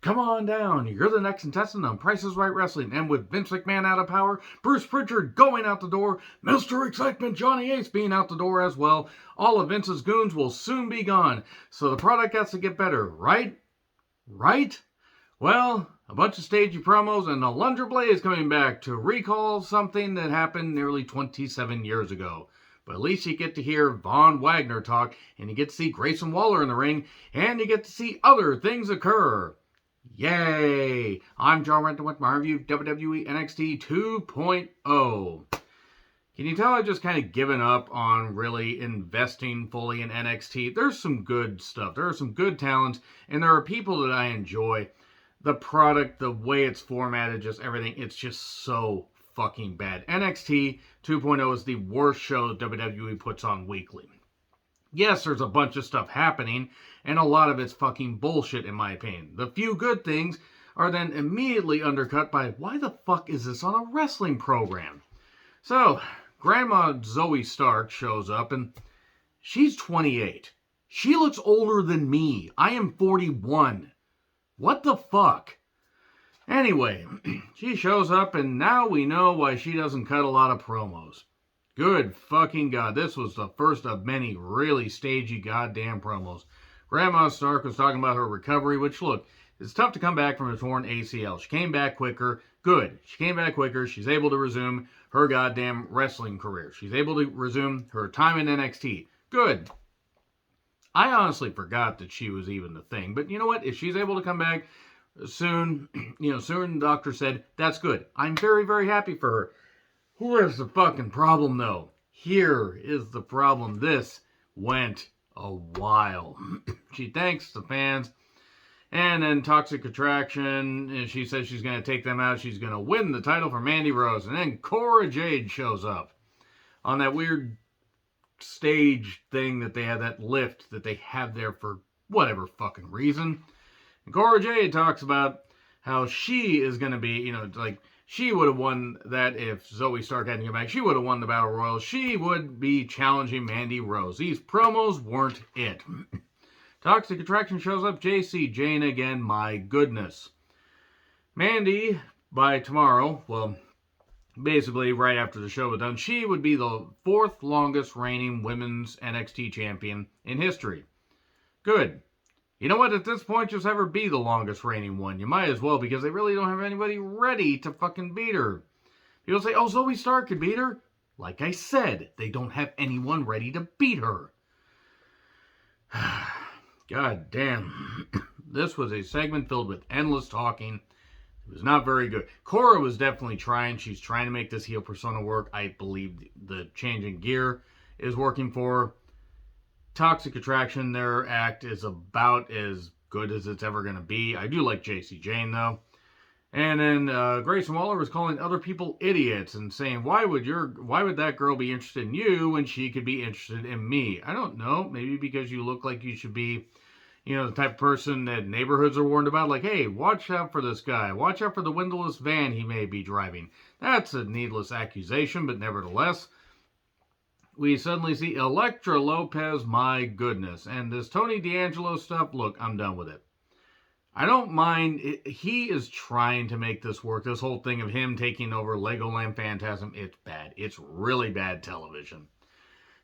Come on down. You're the next contestant on Price is Right Wrestling. And with Vince McMahon out of power, Bruce Pritchard going out the door, Mr. Excitement Johnny Ace being out the door as well, all of Vince's goons will soon be gone. So the product has to get better, right? Right? Well, a bunch of stagey promos and Alundra Blaze coming back to recall something that happened nearly 27 years ago. But at least you get to hear Von Wagner talk, and you get to see Grayson Waller in the ring, and you get to see other things occur. Yay! I'm John Rant with my review of WWE NXT 2.0. Can you tell I've just kind of given up on really investing fully in NXT? There's some good stuff. There are some good talents, and there are people that I enjoy. The product, the way it's formatted, just everything, it's just so fucking bad. NXT 2.0 is the worst show WWE puts on weekly. Yes, there's a bunch of stuff happening, and a lot of it's fucking bullshit in my opinion. The few good things are then immediately undercut by, why the fuck is this on a wrestling program? So, Grandma Zoe Stark shows up, and she's 28. She looks older than me. I am 41. What the fuck? Anyway, she shows up, and now we know why she doesn't cut a lot of promos. Good fucking God, this was the first of many really stagey goddamn promos. Grandma Stark was talking about her recovery, which, look, it's tough to come back from a torn ACL. She came back quicker. Good. She came back quicker. She's able to resume her goddamn wrestling career. She's able to resume her time in NXT. Good. I honestly forgot that she was even the thing. But you know what? If she's able to come back soon, soon, the doctor said, that's good. I'm very, very happy for her. Where's the fucking problem, though? Here is the problem. This went a while. She thanks the fans. And then Toxic Attraction, and she says she's going to take them out. She's going to win the title for Mandy Rose. And then Cora Jade shows up on that weird stage thing that they have, that lift that they have there for whatever fucking reason. And Cora Jade talks about how she is going to be, like, she would have won that if Zoe Stark hadn't come back. She would have won the Battle Royal. She would be challenging Mandy Rose. These promos weren't it. Toxic Attraction shows up. JC Jane again. My goodness. Mandy, by tomorrow, well, basically right after the show was done, she would be the 4th longest reigning women's NXT champion in history. Good. You know what? At this point, just have her be the longest reigning one. You might as well, because they really don't have anybody ready to fucking beat her. People say, oh, Zoe Stark could beat her. Like I said, they don't have anyone ready to beat her. God damn. This was a segment filled with endless talking. It was not very good. Cora was definitely trying. She's trying to make this heel persona work. I believe the change in gear is working for her. Toxic Attraction, their act is about as good as it's ever going to be. I do like JC Jane, though. And then Grayson Waller was calling other people idiots and saying, why would that girl be interested in you when she could be interested in me? I don't know. Maybe because you look like you should be, the type of person that neighborhoods are warned about. Like, hey, watch out for this guy. Watch out for the windowless van he may be driving. That's a needless accusation, but nevertheless, we suddenly see Elektra Lopez, my goodness. And this Tony D'Angelo stuff, look, I'm done with it. I don't mind. He is trying to make this work. This whole thing of him taking over Legoland Phantasm, it's bad. It's really bad television.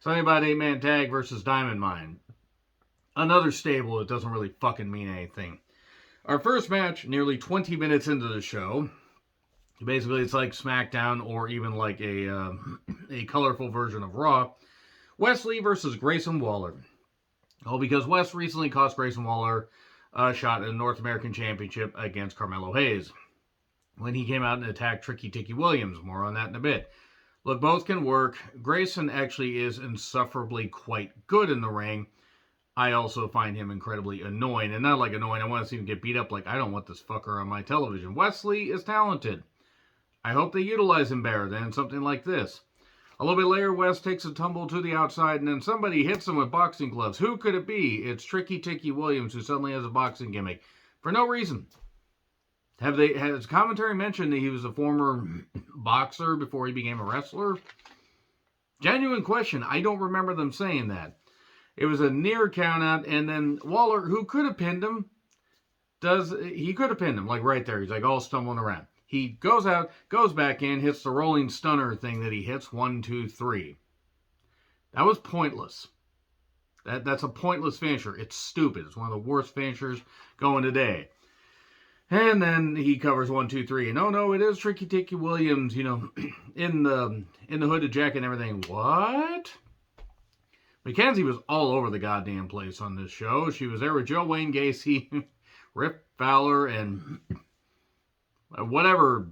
Something about 8-man tag versus Diamond Mine. Another stable that doesn't really fucking mean anything. Our first match, nearly 20 minutes into the show. Basically, it's like SmackDown or even like a colorful version of Raw. Wesley versus Grayson Waller. Oh, because Wes recently cost Grayson Waller a shot at the North American Championship against Carmelo Hayes when he came out and attacked Tricky Ticky Williams. More on that in a bit. Look, both can work. Grayson actually is insufferably quite good in the ring. I also find him incredibly annoying. And not like annoying, I want to see him get beat up like, I don't want this fucker on my television. Wesley is talented. I hope they utilize him better than something like this. A little bit later, Wes takes a tumble to the outside, and then somebody hits him with boxing gloves. Who could it be? It's Tricky Ticky Williams, who suddenly has a boxing gimmick. For no reason. Has commentary mentioned that he was a former boxer before he became a wrestler? Genuine question. I don't remember them saying that. It was a near countout, and then Waller, who could have pinned him, he could have pinned him, like right there. He's like all stumbling around. He goes out, goes back in, hits the rolling stunner thing that he hits. 1, 2, 3. That was pointless. That's a pointless finisher. It's stupid. It's one of the worst finishers going today. And then he covers 1, 2, 3. And no, it is Tricky Ticky Williams, in the hooded jacket and everything. What? Mackenzie was all over the goddamn place on this show. She was there with Joe Wayne Gacy, Rip Fowler, and whatever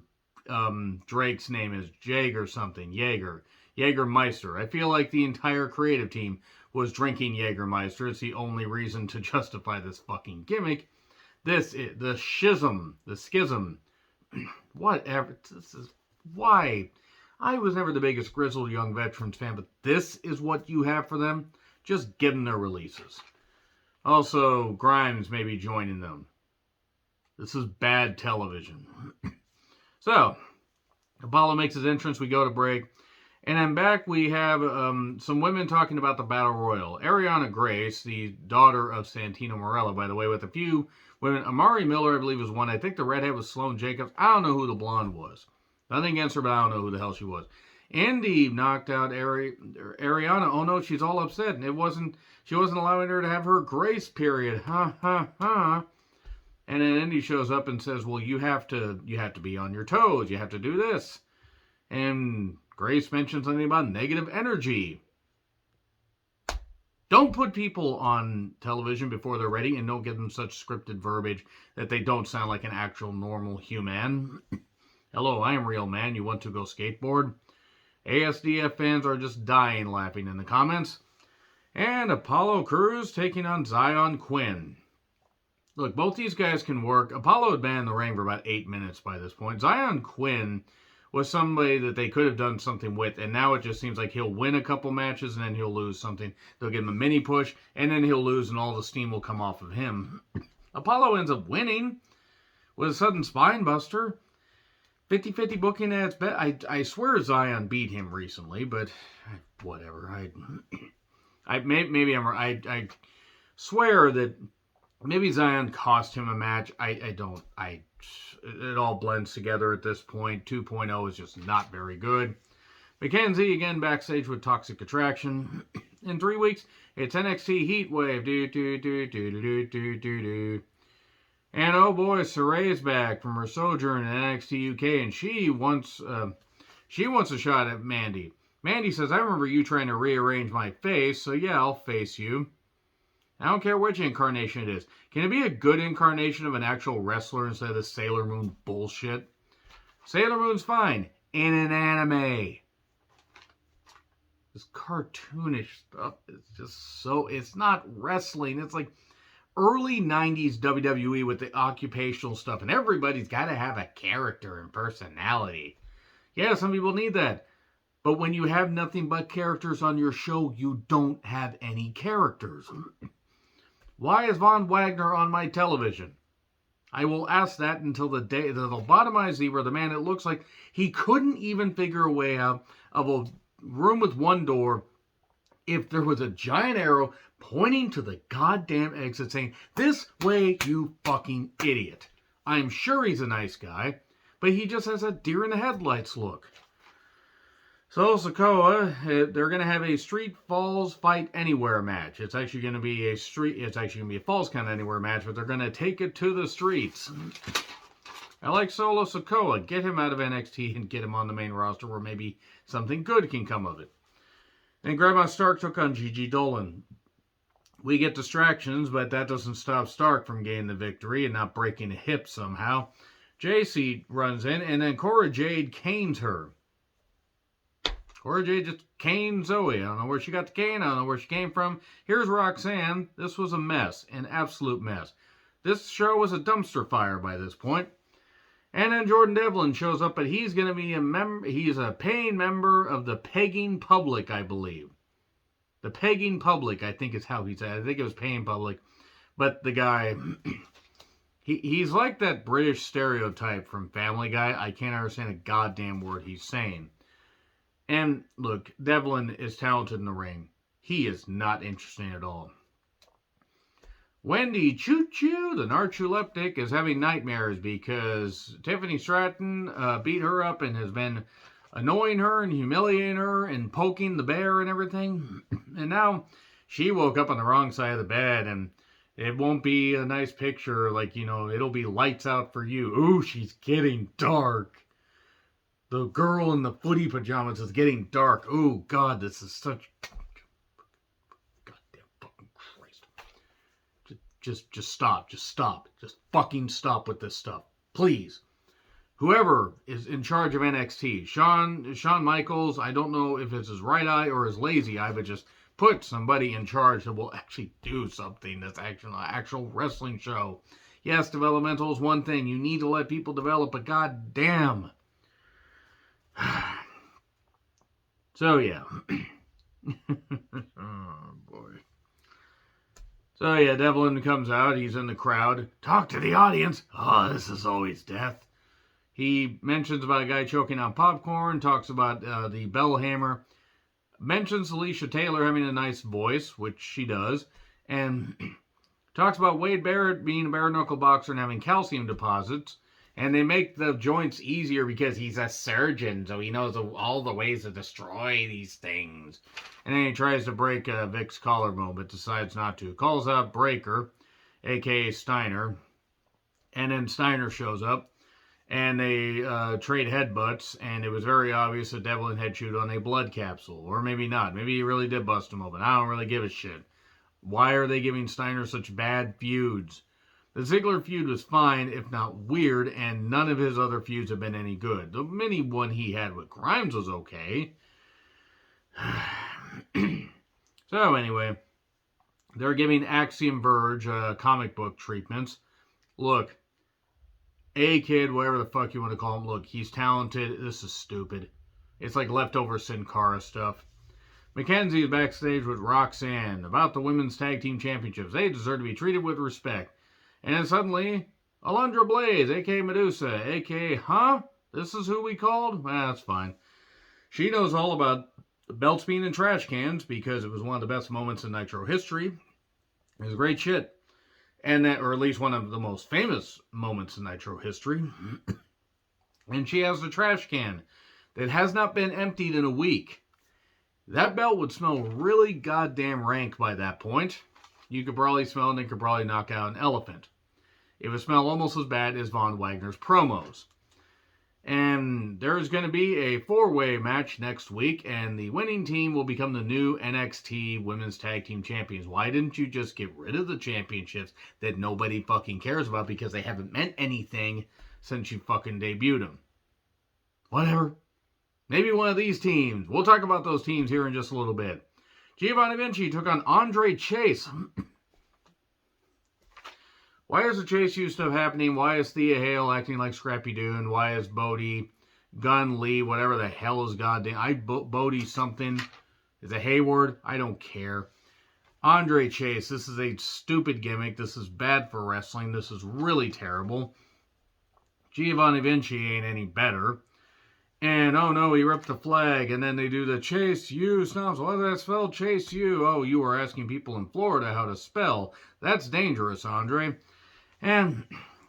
Drake's name is, Jaeger something, Jägermeister. I feel like the entire creative team was drinking Jägermeister. It's the only reason to justify this fucking gimmick. This is the schism, whatever. This is why. I was never the biggest grizzled young veterans fan, but this is what you have for them? Just give them their releases. Also, Grimes may be joining them. This is bad television. So, Apollo makes his entrance. We go to break. And then back we have some women talking about the Battle Royal. Ariana Grace, the daughter of Santino Marella, by the way, with a few women. Amari Miller, I believe, was one. I think the redhead was Sloane Jacobs. I don't know who the blonde was. Nothing against her, but I don't know who the hell she was. Andy knocked out Ariana. Oh no, she's all upset. And she wasn't allowing her to have her grace period. Ha ha ha. And then Andy shows up and says, well, you have to be on your toes. You have to do this. And Grace mentioned something about negative energy. Don't put people on television before they're ready, and don't give them such scripted verbiage that they don't sound like an actual normal human. Hello, I am Real Man. You want to go skateboard? ASDF fans are just dying laughing in the comments. And Apollo Crews taking on Zion Quinn. Look, both these guys can work. Apollo had been in the ring for about 8 minutes by this point. Zion Quinn was somebody that they could have done something with, and now it just seems like he'll win a couple matches and then he'll lose something. They'll give him a mini push, and then he'll lose, and all the steam will come off of him. Apollo ends up winning with a sudden spine buster. 50-50 booking at its best. I swear Zion beat him recently, but whatever. I swear that maybe Zion cost him a match. It all blends together at this point. 2.0 is just not very good. Mackenzie again backstage with Toxic Attraction. In 3 weeks, it's NXT Heatwave. And oh boy, Saray's back from her sojourn in NXT UK, and she wants a shot at Mandy. Mandy says, I remember you trying to rearrange my face, so yeah, I'll face you. I don't care which incarnation it is. Can it be a good incarnation of an actual wrestler instead of the Sailor Moon bullshit? Sailor Moon's fine in an anime. This cartoonish stuff is just so... It's not wrestling. It's like early 90s WWE with the occupational stuff. And everybody's got to have a character and personality. Yeah, some people need that. But when you have nothing but characters on your show, you don't have any characters. Why is Von Wagner on my television? I will ask that until the day the lobotomized zebra, the man, it looks like he couldn't even figure a way out of a room with one door if there was a giant arrow pointing to the goddamn exit saying, this way, you fucking idiot. I'm sure he's a nice guy, but he just has a deer in the headlights look. So, Sokoa, they're going to have a Street Falls Fight Anywhere match. It's actually going to be a Falls Count Anywhere match, but they're going to take it to the streets. I like Solo Sikoa. Get him out of NXT and get him on the main roster where maybe something good can come of it. And Grandma Stark took on Gigi Dolan. We get distractions, but that doesn't stop Stark from gaining the victory and not breaking a hip somehow. JC runs in, and then Cora Jade canes her. Cora Jade just caned Zoe. I don't know where she got the cane. I don't know where she came from. Here's Roxanne. This was a mess. An absolute mess. This show was a dumpster fire by this point. And then Jordan Devlin shows up, but he's going to be a member. He's a paying member of the Pegging Public, I believe. The Pegging Public, I think is how he said it. I think it was Paying Public. But the guy, he's like that British stereotype from Family Guy. I can't understand a goddamn word he's saying. And look, Devlin is talented in the ring. He is not interesting at all. Wendy Choo Choo, the narcoleptic, is having nightmares because Tiffany Stratton beat her up and has been annoying her and humiliating her and poking the bear and everything. And now she woke up on the wrong side of the bed, and it won't be a nice picture like, it'll be lights out for you. Ooh, she's getting dark. The girl in the footy pajamas is getting dark. Ooh, God, this is such... Goddamn fucking Christ. Just stop. Just fucking stop with this stuff. Please. Whoever is in charge of NXT, Shawn Michaels, I don't know if it's his right eye or his lazy eye, but just put somebody in charge that will actually do something that's actually an actual wrestling show. Yes, developmental is one thing. You need to let people develop, but goddamn. So, yeah. Oh, boy. So, yeah, Devlin comes out. He's in the crowd. Talk to the audience. Oh, this is always death. He mentions about a guy choking on popcorn, talks about the bell hammer, mentions Alicia Taylor having a nice voice, which she does, and talks about Wade Barrett being a bare knuckle boxer and having calcium deposits, and they make the joints easier because he's a surgeon, so he knows all the ways to destroy these things. And then he tries to break Vic's collarbone, but decides not to. Calls out Breaker, a.k.a. Steiner, and then Steiner shows up. And they trade headbutts, and it was very obvious that Devlin had chewed on a blood capsule. Or maybe not. Maybe he really did bust him open. I don't really give a shit. Why are they giving Steiner such bad feuds? The Ziggler feud was fine, if not weird, and none of his other feuds have been any good. The mini one he had with Grimes was okay. So anyway, they're giving Axiom Verge comic book treatments. Look. A-Kid, whatever the fuck you want to call him. Look, he's talented. This is stupid. It's like leftover Sin Cara stuff. Mackenzie is backstage with Roxanne about the women's tag team championships. They deserve to be treated with respect. And then suddenly, Alundra Blaze, a.k.a. Medusa, a.k.a. Huh? This is who we called? That's fine. She knows all about belts being in trash cans because it was one of the best moments in Nitro history. It was great shit. And that, or at least one of the most famous moments in Nitro history. And she has a trash can that has not been emptied in a week. That belt would smell really goddamn rank by that point. You could probably smell it and it could probably knock out an elephant. It would smell almost as bad as Von Wagner's promos. And there's going to be a 4-way match next week, and the winning team will become the new NXT Women's Tag Team Champions. Why didn't you just get rid of the championships that nobody fucking cares about because they haven't meant anything since you fucking debuted them? Whatever. Maybe one of these teams. We'll talk about those teams here in just a little bit. Giovanni Vinci took on Andre Chase. Why is the Chase U stuff happening? Why is Thea Hale acting like Scrappy Doo? And why is Bodie, Gunn, Lee, whatever the hell is goddamn... Bodie something. Is it Hayward? I don't care. Andre Chase, this is a stupid gimmick. This is bad for wrestling. This is really terrible. Giovanni Vinci ain't any better. And, oh no, he ripped the flag. And then they do the Chase U snobs. Why is that spelled Chase U? Oh, you were asking people in Florida how to spell. That's dangerous, Andre. And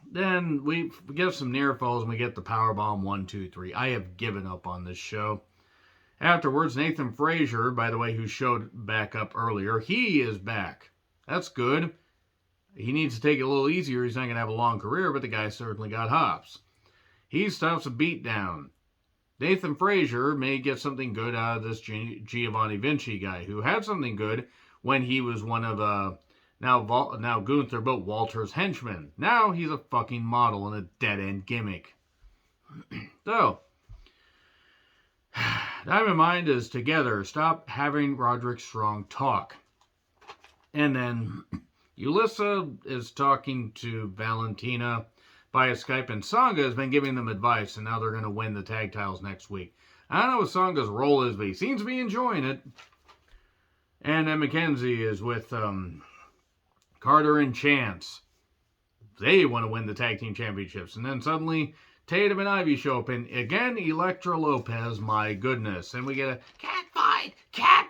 then we get some near falls and we get the powerbomb 1, 2, 3. I have given up on this show. Afterwards, Nathan Frazier, by the way, who showed back up earlier, he is back. That's good. He needs to take it a little easier. He's not going to have a long career, but the guy certainly got hops. He stops a beatdown. Nathan Frazier may get something good out of this Giovanni Vinci guy, who had something good when he was one of now Gunther, but Walter's henchman. Now he's a fucking model in a dead-end gimmick. So, Diamond Mine is together. Stop having Roderick Strong talk. And then Ulyssa is talking to Valentina via Skype, and Sangha has been giving them advice, and now they're going to win the tag titles next week. I don't know what Sanga's role is, but he seems to be enjoying it. And then Mackenzie is with Carter and Chance. They want to win the tag team championships. And then suddenly, Tatum and Ivy show up, and again, Elektra Lopez, my goodness. And we get a cat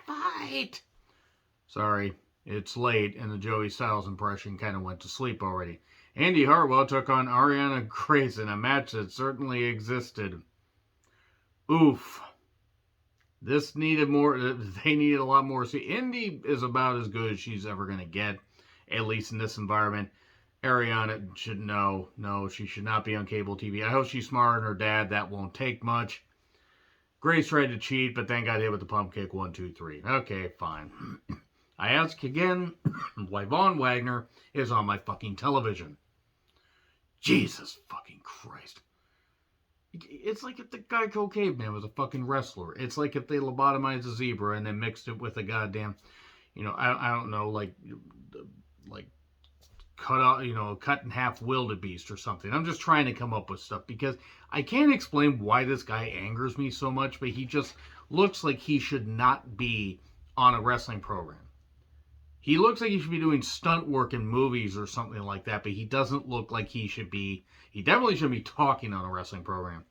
fight! Sorry. It's late, and the Joey Styles impression kind of went to sleep already. Andy Hartwell took on Ariana Grace in a match that certainly existed. Oof. This needed more. They needed a lot more. See, Indy is about as good as she's ever going to get, at least in this environment. Ariana should know. No, she should not be on cable TV. I hope she's smarter than her dad. That won't take much. Grace tried to cheat, but then got hit with the pump kick 1, 2, 3. Okay, fine. I ask again why Von Wagner is on my fucking television. Jesus fucking Christ. It's like if the Geico Caveman was a fucking wrestler. It's like if they lobotomized a zebra and then mixed it with a goddamn, I don't know, like cut out, cut in half wildebeest or something. I'm just trying to come up with stuff because I can't explain why this guy angers me so much, but he just looks like he should not be on a wrestling program. He looks like he should be doing stunt work in movies or something like that, but he doesn't look like he should be. He definitely shouldn't be talking on a wrestling program.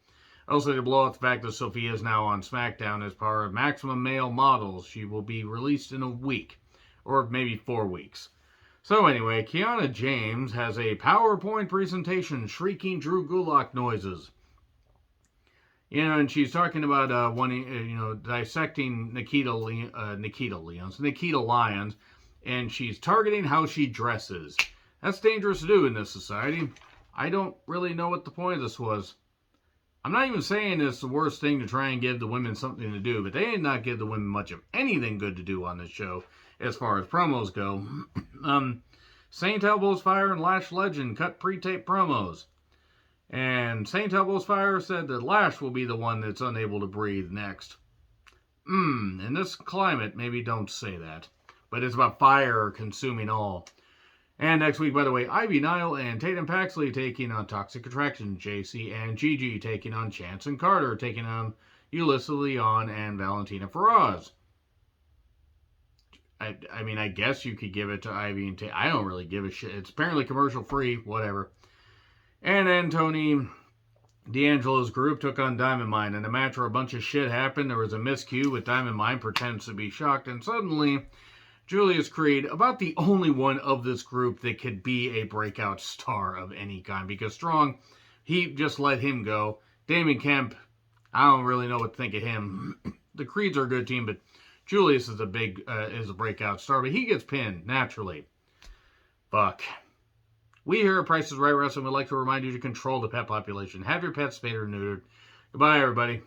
Also, to blow out the fact that Sophia is now on SmackDown as part of Maximum Male Models. She will be released in a week, or maybe 4 weeks. So anyway, Kiana James has a PowerPoint presentation shrieking Drew Gulak noises. And she's talking about dissecting Nikita Lyons, and she's targeting how she dresses. That's dangerous to do in this society. I don't really know what the point of this was. I'm not even saying it's the worst thing to try and give the women something to do, but they did not give the women much of anything good to do on this show as far as promos go. Saint Elbows Fire and Lash Legend cut pre-tape promos. And Saint Elbows Fire said that Lash will be the one that's unable to breathe next. In this climate, maybe don't say that. But it's about fire consuming all. And next week, by the way, Ivy Nile and Tatum Paxley taking on Toxic Attraction. JC and Gigi taking on Chance and Carter, taking on Ulyssa Leon and Valentina Feroz. I mean, I guess you could give it to Ivy and Tatum. I don't really give a shit. It's apparently commercial free, whatever. And then Tony D'Angelo's group took on Diamond Mine. In a match where a bunch of shit happened, there was a miscue with Diamond Mine pretends to be shocked, and suddenly Julius Creed, about the only one of this group that could be a breakout star of any kind, because Strong, he just let him go. Damon Kemp, I don't really know what to think of him. The Creeds are a good team, but Julius is a breakout star, but he gets pinned naturally. Fuck. We here at Price is Right Wrestling would like to remind you to control the pet population. Have your pets spayed or neutered. Goodbye, everybody.